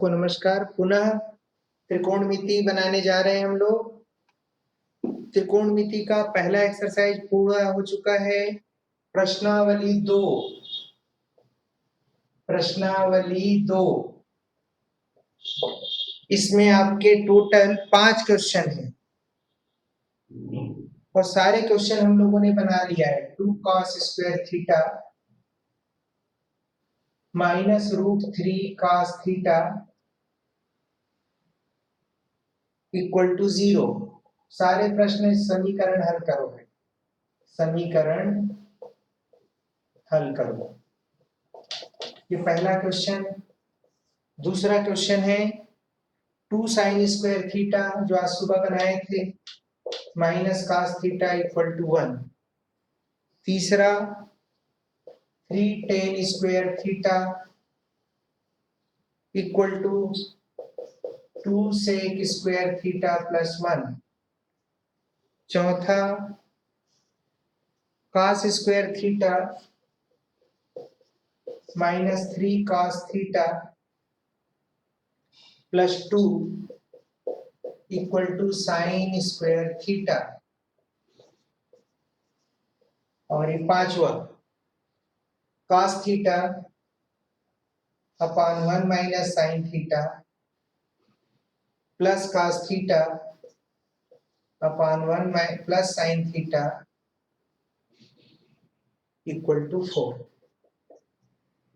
को नमस्कार। पुनः त्रिकोणमिति बनाने जा रहे हैं हम लोग। त्रिकोणमिति का पहला एक्सरसाइज पूरा हो चुका है। प्रश्नावली 2 इसमें आपके टोटल 5 क्वेश्चन हैं और सारे क्वेश्चन हम लोगों ने बना लिया है। 2 cos square theta minus √3 cos theta equal to 0। सारे प्रश्न समीकरण हल करो है। समीकरण हल करो। ये पहला क्वेश्चन। दूसरा क्वेश्चन है 2 sin स्क्वायर थीटा जो आज सुबह बनाए थे minus cos theta equal to 1। तीसरा 3 tan square theta equal to 2 sec square theta plus 1। चौथा cos square theta minus 3 cos theta plus 2 equal to sine square theta. और ये पांचवा cos theta upon 1 minus sine theta plus cos theta upon 1 plus sine theta equal to 4।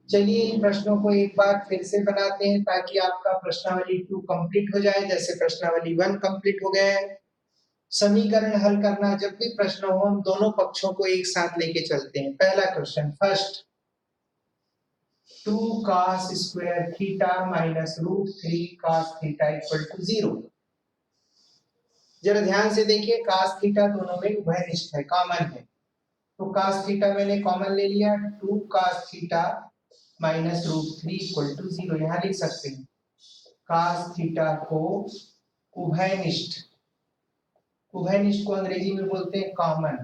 चलिए इन प्रश्नों को एक बार फिर से बनाते हैं ताकि आपका प्रश्नावली 2 कंप्लीट हो जाए, जैसे प्रश्नावली 1 कंप्लीट हो गया है। समीकरण हल करना, जब भी प्रश्न हो हम दोनों पक्षों को एक साथ लेके चलते हैं। पहला question first 2 cos square theta minus √3 cos theta equal to 0। जरा ध्यान से देखिए, cos थीटा दोनों में उभयनिष्ठ है, कॉमन है। तो cos थीटा मैंने कॉमन ले लिया। 2 cos theta minus √3 equal to 0 यहाँ लिख सकते हैं। cos थीटा को उभयनिष्ठ को अंग्रेजी में बोलते हैं कॉमन,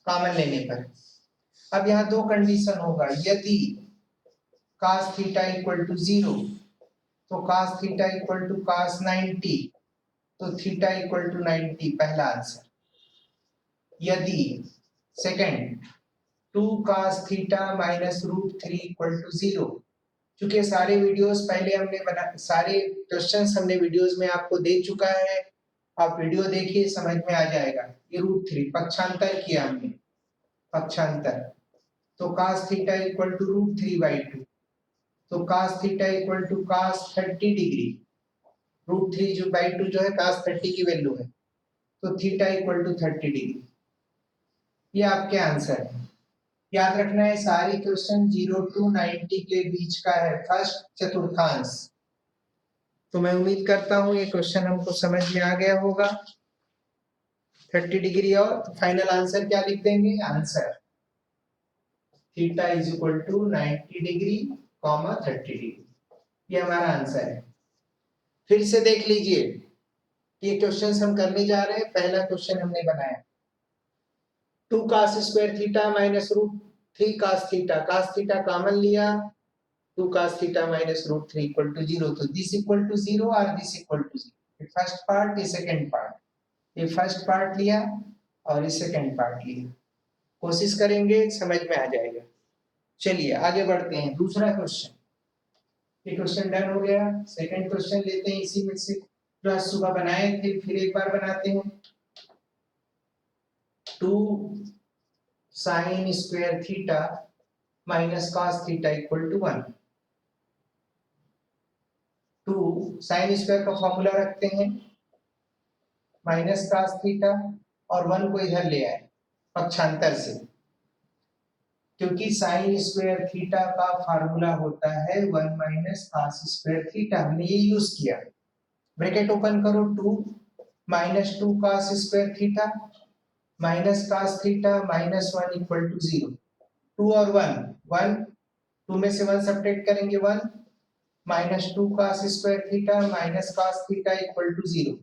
कॉमन लेने पर। अब यहाँ दो कंडीशन होगा। यदि cos थीटा इक्वल टू 0 तो cos theta equal to cos 90, तो थीटा इक्वल टू 90, पहला आंसर। यदि second 2 cos theta minus √3 equal to 0, क्योंकि सारे वीडियोस पहले हमने सारे क्वेश्चंस हमने वीडियोस में आपको दे चुका है। आप वीडियो देखिए, समझ में आ जाएगा। ये √3 पक्षांतर किया हमने, पक्षांतर। तो cos थीटा इक्वल टू √3/2, तो cos theta equal to cos 30 degree. √3 जो बाई 2 जो है cos 30 की वैल्यू है, तो थीटा इक्वल टू 30 डिग्री। ये आपके आंसर है। याद रखना है सारे क्वेश्चन 0 to 90 के बीच का है, फर्स्ट चतुर्थांश। तो मैं उम्मीद करता हूं ये क्वेश्चन हमको समझ में आ गया होगा। 30 डिग्री और फाइनल आंसर क्या लिख देंगे? Answer theta is equal to 90 degree comma 30 degree. ये हमारा आंसर है। फिर से देख लीजिए, ये क्वेश्चन हम करने जा रहे हैं। पहला क्वेश्चन हमने बनाया 2 cos square theta minus √3 cos theta. cos theta common लिया, 2 cos theta minus √3 equal to 0, तो दिस इक्वल टू 0 और this equal to 0। First part, ये सेकंड पार्ट। ये फर्स्ट पार्ट लिया और ये सेकंड पार्ट लिया। कोशिश करेंगे, समझ में आ जाएगा। चलिए आगे बढ़ते हैं। दूसरा क्वेश्चन, ये क्वेश्चन डन हो गया। सेकंड क्वेश्चन लेते हैं इसी में से जो आज सुबह बनाए थे, फिर एक बार बनाते हैं। 2 sin square theta minus cos theta equal to 1। 2 sin square का फॉर्मूला रखते हैं माइनस cos थीटा और 1 को इधर ले आए पक्षांतर से, क्योंकि sin स्क्वायर थीटा का फार्मूला होता है 1 माइनस cos स्क्वायर थीटा। हमने ये यूज किया। ब्रैकेट ओपन करो, 2 minus 2 cos square theta minus cos theta minus 1 equal to 0। 2 और 1 2 में से 1 सब्ट्रैक्ट करेंगे 1 minus 2 cos square theta minus cos theta equal to 0।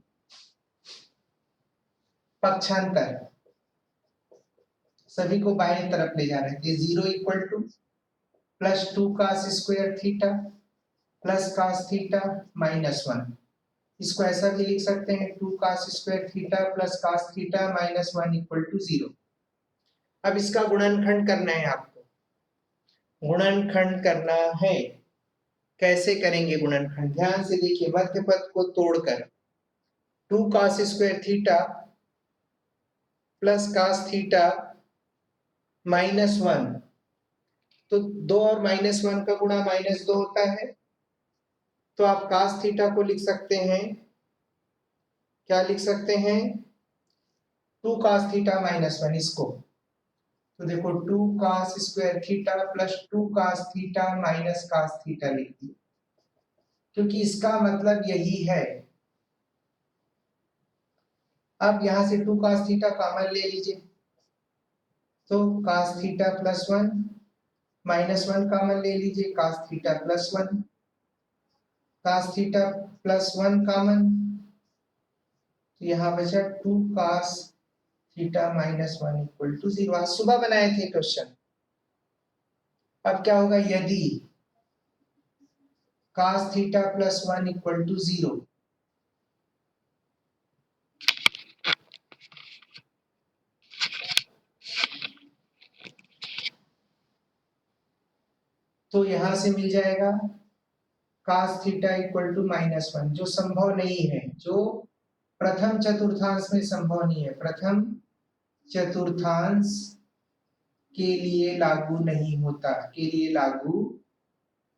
पक्षांतर सभी को बाएं तरफ ले जा रहे थे। 0 equal to plus 2 cos square theta plus cos theta minus 1। इसको ऐसा भी लिख सकते हैं 2 cos square theta plus cos theta minus 1 equal to 0। अब इसका गुणनखंड करना है आपको, गुणनखंड करना है। कैसे करेंगे गुणनखंड? ध्यान से देखिए, मध्य पद को तोड़कर 2 cos square theta plus cos theta minus 1, तो 2 और माइनस 1 का गुणा माइनस 2 होता है, तो आप cos थीटा को लिख सकते हैं, क्या लिख सकते हैं? 2 cos थीटा माइनस 1। इसको तो देखो 2 cos square theta plus 2 cos theta minus cos theta लिख दिए, क्योंकि इसका मतलब यही है। अब यहां से 2 cos थीटा कॉमन ले लीजिए, तो cos theta plus 1 minus 1 common ले लीजिए, cos theta plus 1, cos theta plus 1 common, तो यहाँ बचा 2 cos theta minus 1 equal to 0। आज सुबह बनाए थे क्वेश्चन। अब क्या होगा? यदि cos theta plus 1 equal to 0, तो यहां से मिल जाएगा cos theta equal to minus 1, जो संभव नहीं है, जो प्रथम चतुर्थांश में संभव नहीं है, प्रथम चतुर्थांश के लिए लागू नहीं होता, के लिए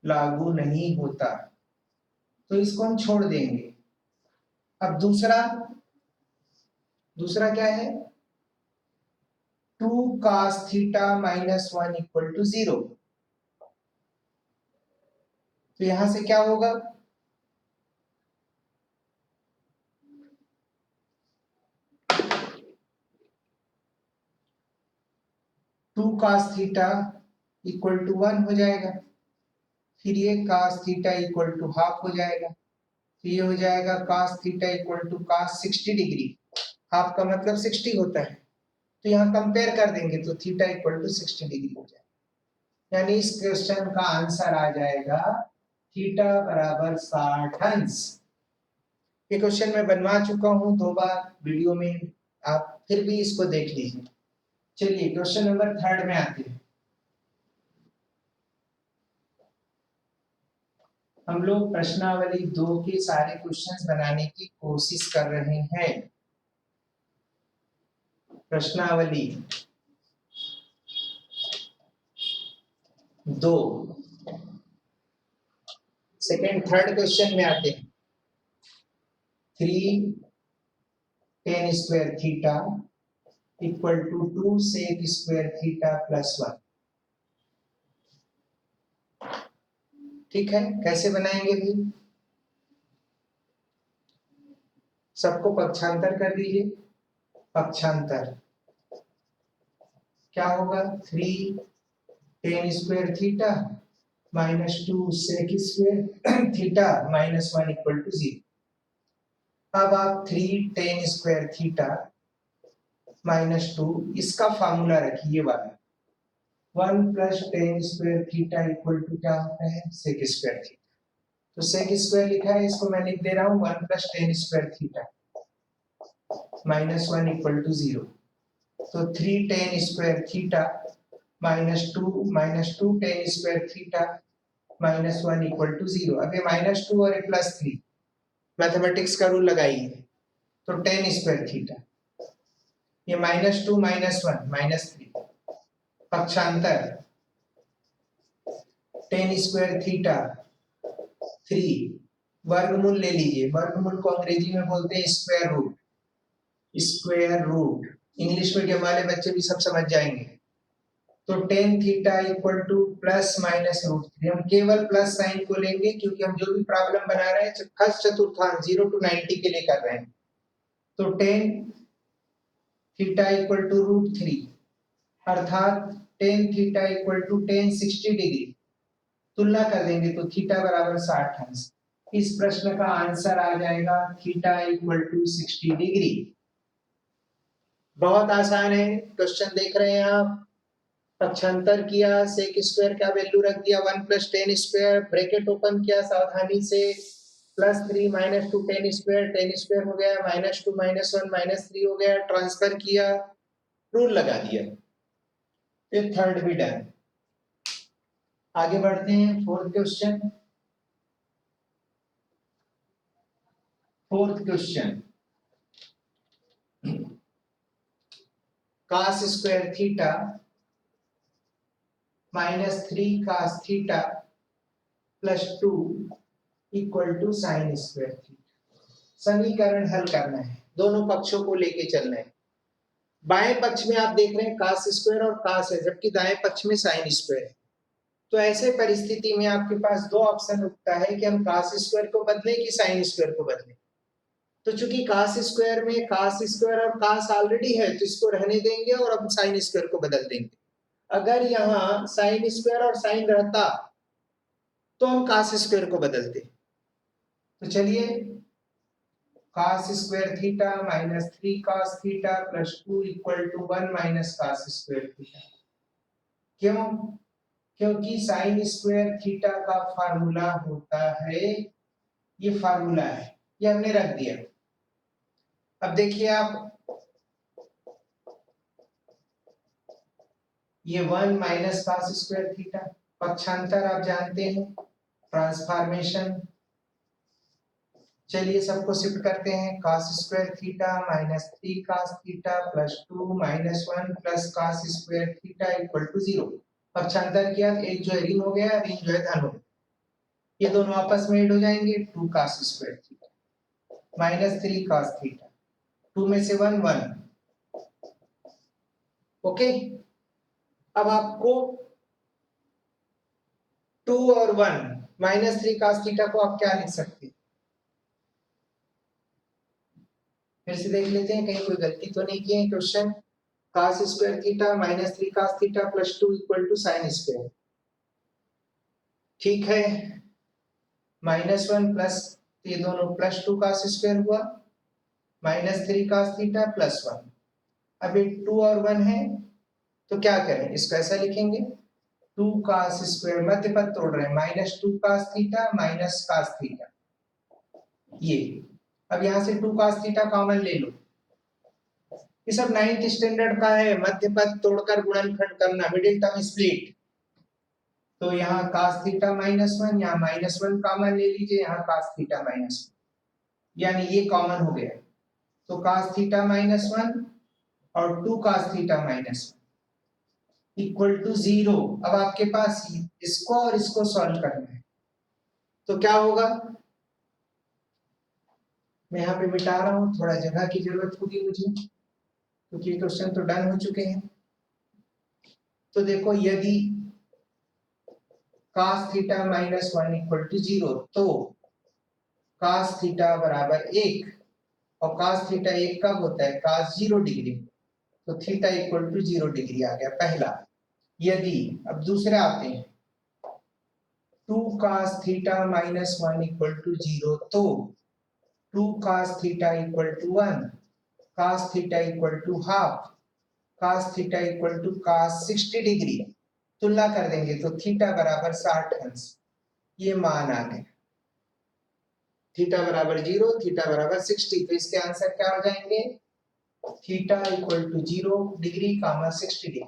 लागू नहीं होता, तो इसको हम छोड़ देंगे। अब दूसरा क्या है? 2 cos theta minus 1 equal to 0, तो यहां से क्या होगा? 2 cos थीटा इक्वल टू 1 हो जाएगा, फिर ये cos theta equal to half हो जाएगा, तो ये हो जाएगा cos theta equal to cos 60 degree. Half का मतलब 60 होता है, तो यहाँ कंपेयर कर देंगे तो थीटा इक्वल टू 60 डिग्री हो जाएगा। यानी इस क्वेश्चन का आंसर आ जाएगा थीटा बराबर 60 अंश। ये क्वेश्चन मैं बनवा चुका हूं 2 बार वीडियो में, आप फिर भी इसको देख लीजिए। चलिए क्वेश्चन नंबर 3 में आते हैं। हम लोग प्रश्नावली 2 के सारे क्वेश्चंस बनाने की कोशिश कर रहे हैं। प्रश्नावली 2 थर्ड क्वेश्चन में आते हैं। 3 tan square theta equal to 2 sec square theta plus 1। ठीक है, कैसे बनाएंगे भी? सबको पक्षांतर कर दीजिए। पक्षांतर क्या होगा? 3 tan square theta minus 2 sec square theta minus 1 equal to 0। अब आप 3 tan स्क्वायर थीटा माइनस 2, इसका फार्मूला रखिए वाला 1 plus tan square theta equal to क्या होता है? sec square theta. तो sec स्क्वायर लिखा है, इसको मैं लिख दे रहा हूं 1 plus tan square theta minus 1 equal to 0। तो 3 tan square theta minus 2 tan square theta minus 1 equal to 0। अब ये माइनस 2 और ये प्लस 3, मैथमेटिक्स का रूल लगाइए, तो tan स्क्वायर थीटा, ये माइनस 2 माइनस 1 माइनस 3, पक्षांतर tan स्क्वायर थीटा 3, वर्गमूल ले लीजिए। वर्गमूल को अंग्रेजी में बोलते हैं square root. Square root English medium वाले बच्चे भी सब समझ जाएंगे। तो tan theta equal to plus minus root 3। हम केवल प्लस साइन को लेंगे, क्योंकि हम जो भी प्रॉब्लम बना रहे हैं फर्स्ट चतुर्थांश 0 to 90 के लिए कर रहे हैं। तो tan theta equal to root 3, अर्थात tan theta equal to tan 60 degree. तुलना कर देंगे तो थीटा बराबर 60 अंश। इस प्रश्न का आंसर आ जाएगा थीटा इक्वल टू 60 डिग्री। बहुत आसान है क्वेश्चन, देख रहे हैं आप। पक्षांतर किया, सेक स्क्वायर का वैल्यू रख दिया 1 + 10 स्क्वायर, ब्रैकेट ओपन किया सावधानी से, +3 - 2 10 स्क्वायर, 10 स्क्वायर हो गया, -2 -1 -3 हो गया, ट्रांसफर किया, रूल लगा दिया, फिर थर्ड भी डन। आगे बढ़ते हैं fourth question. Fourth question, cos square theta -3 cos theta +2 = sin square theta. समीकरण हल करना है, दोनों पक्षों को लेके चलना है। बाएं पक्ष में आप देख रहे हैं cos स्क्वायर और cos है, जबकि दाएं पक्ष में sin स्क्वायर है। तो ऐसे परिस्थिति में आपके पास दो ऑप्शन उठता है कि हम cos स्क्वायर को बदलें कि sin स्क्वायर को बदलें। तो चूंकि cos स्क्वायर में cos स्क्वायर और cos ऑलरेडी है, तो इसको रहने देंगे और अब sin स्क्वायर को बदल देंगे। अगर यहाँ sin स्क्वायर और sin रहता तो हम cos स्क्वायर को बदलते। तो चलिए, cos square theta -3 cos theta +2 = 1 - cos square theta. क्यों? क्योंकि sin स्क्वायर थीटा का फार्मूला होता है, ये फार्मूला है, ये हमने रख दिया। अब देखिए आप, ये 1 - cos स्क्वायर थीटा, पक्षांतर आप जानते हैं, ट्रांसफॉर्मेशन। चलिए सबको शिफ्ट करते हैं, cos square theta -3 cos theta +2 - 1 + cos square theta = 0। पक्षांतर किया, एक जो है ऋण हो गया, ऋण जो है धन हो गया, ये दोनों आपस में ऐड हो जाएंगे, 2 cos square theta -3 cos theta, 2 में से 1 1। ओके, अब आपको 2 और 1 -3 cos थीटा को आप क्या लिख सकते हैं? फिर से देख लेते हैं, कहीं कोई गलती तो नहीं की है। Question, cos square theta -3 cos theta +2 = sin square. ठीक है, -1 प्लस, ये दोनों +2 cos स्क्वायर हुआ, -3 cos थीटा +1। अब ये 2 और 1 है, तो क्या करें, इसको ऐसा लिखेंगे 2 cos स्क्वायर, मध्य पद तोड़ रहे हैं, -2 cos थीटा -cos थीटा। ये अब यहां से 2 cos थीटा कॉमन ले लो। ये सब 9th स्टैंडर्ड का है, मध्य पद तोड़कर गुणनखंड करना, मिडिल टर्म स्प्लिट। तो यहाँ cos थीटा -1, यहाँ -1 कॉमन ले लीजिए, यहाँ cos थीटा -1, यानी ये कॉमन हो गया। तो cos थीटा -1 और 2 cos थीटा -1 = 0। अब आपके पास इसको और इसको सॉल्व करना है, तो क्या होगा, मैं यहाँ पे मिटा रहा हूँ, थोड़ा जगह की जरूरत होगी मुझे, क्योंकि क्वेश्चन तो डन हो चुके हैं। तो देखो, यदि cos थीटा -1 = 0, तो cos थीटा = 1, और cos थीटा 1 कब होता है, cos 0 डिग्री, तो थीटा = 0 डिग्री आ गया पहला। यदि, अब दूसरे आते हैं, 2 cos थीटा -1 = 0, तो 2 cos theta = 1, cos theta = half, cos theta = cos 60 degree, तुलना कर देंगे तो थीटा = 60 अंश, ये मान आ गए। थीटा = 0, थीटा = 60, तो इसके आंसर क्या हो जाएंगे, थीटा = 0 डिग्री, 60 डिग्री।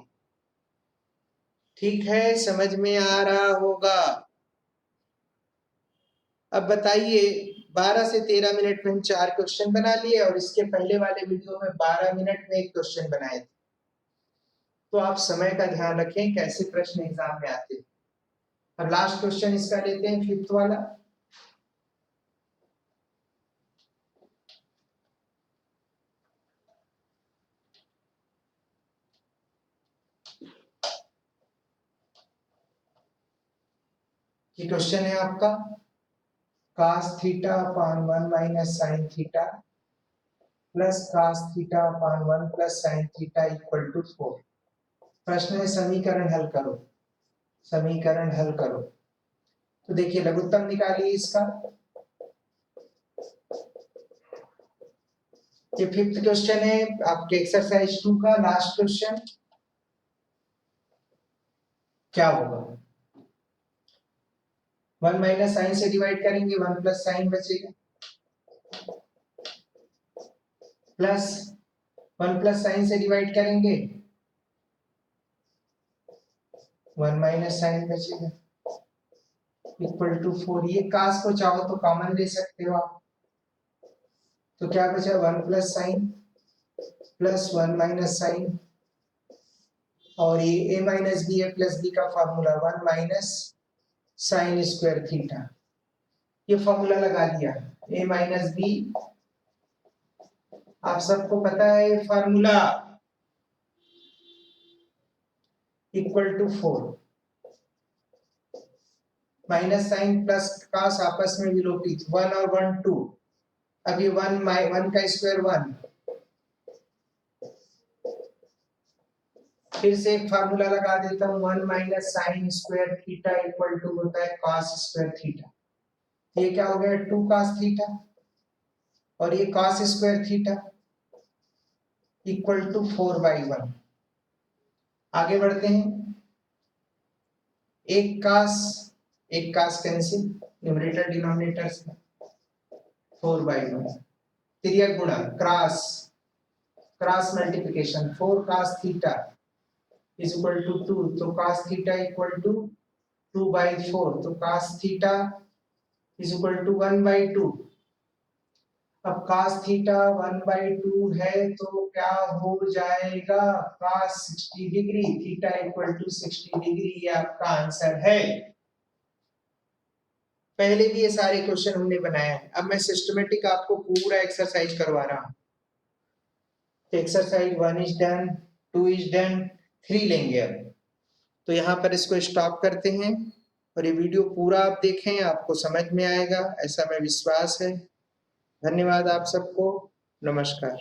ठीक है, समझ में आ रहा होगा। अब बताइए, 12 से 13 मिनट में हम 4 क्वेश्चन बना लिए, और इसके पहले वाले वीडियो में 12 मिनट में एक क्वेश्चन बनाए थे। तो आप समय का ध्यान रखें, कैसे प्रश्न एग्जाम में आते हैं। अब लास्ट क्वेश्चन इसका लेते हैं, 5th वाला। ये क्वेश्चन है आपका, cos theta upon 1 - sin theta plus cos theta upon 1 + sin theta = 4। प्रश्न है, समीकरण हल करो, समीकरण हल करो। तो देखिए, लघुत्तम निकालिए इसका। ये 5th क्वेश्चन है आपके एक्सरसाइज 2 का लास्ट क्वेश्चन। क्या होगा? 1 माइनस साइन से डिवाइड करेंगे, 1 प्लस साइन बचेगा, प्लस 1 प्लस साइन से डिवाइड करेंगे, 1 माइनस साइन बचेगा, इक्वल टू 4। ये कास को चाहो तो कॉमन ले सकते हो आप, तो क्या बचा? 1 plus sine plus 1 minus sine, और ये a minus B A plus B का formula 1 minus sine square theta. ये फॉर्मूला लगा दिया, a माइनस बी, आप सबको पता है ये formula, equal to 4। Minus sine plus cos आपस में विलोपित, 1 और 1 2, अब ये 1 का स्क्वायर 1, फिर से एक फार्मूला लगा देता हूँ, 1 minus sine square theta equal to होता है कॉस स्क्वायर थीटा। ये क्या हो गया? 2 कॉस थीटा, और ये cos square theta equal to 4/1। आगे बढ़ते हैं, एक कास कैंसिल, न्यूमरेटर डिनोमिनेटर से, 4/1, तिर्यक गुणा, cross multiplication, 4 cos theta is equal to 2, तो cos थीटा इक्वल टू 2/4, तो cos theta is equal to 1/2। अब cos थीटा 1/2 है तो क्या हो जाएगा? cos 60 degree, theta equal to 60 degree, ये आपका आंसर है। पहले भी ये सारे क्वेश्चन हमने बनाया है, अब मैं सिस्टमेटिक आपको पूरा एक्सरसाइज करवा रहा हूं। Exercise 1 is done, 2 is done, 3 लेंगे अब। तो यहाँ पर इसको स्टॉप करते हैं, और ये वीडियो पूरा आप देखें, आपको समझ में आएगा ऐसा मैं विश्वास है। धन्यवाद आप सबको, नमस्कार।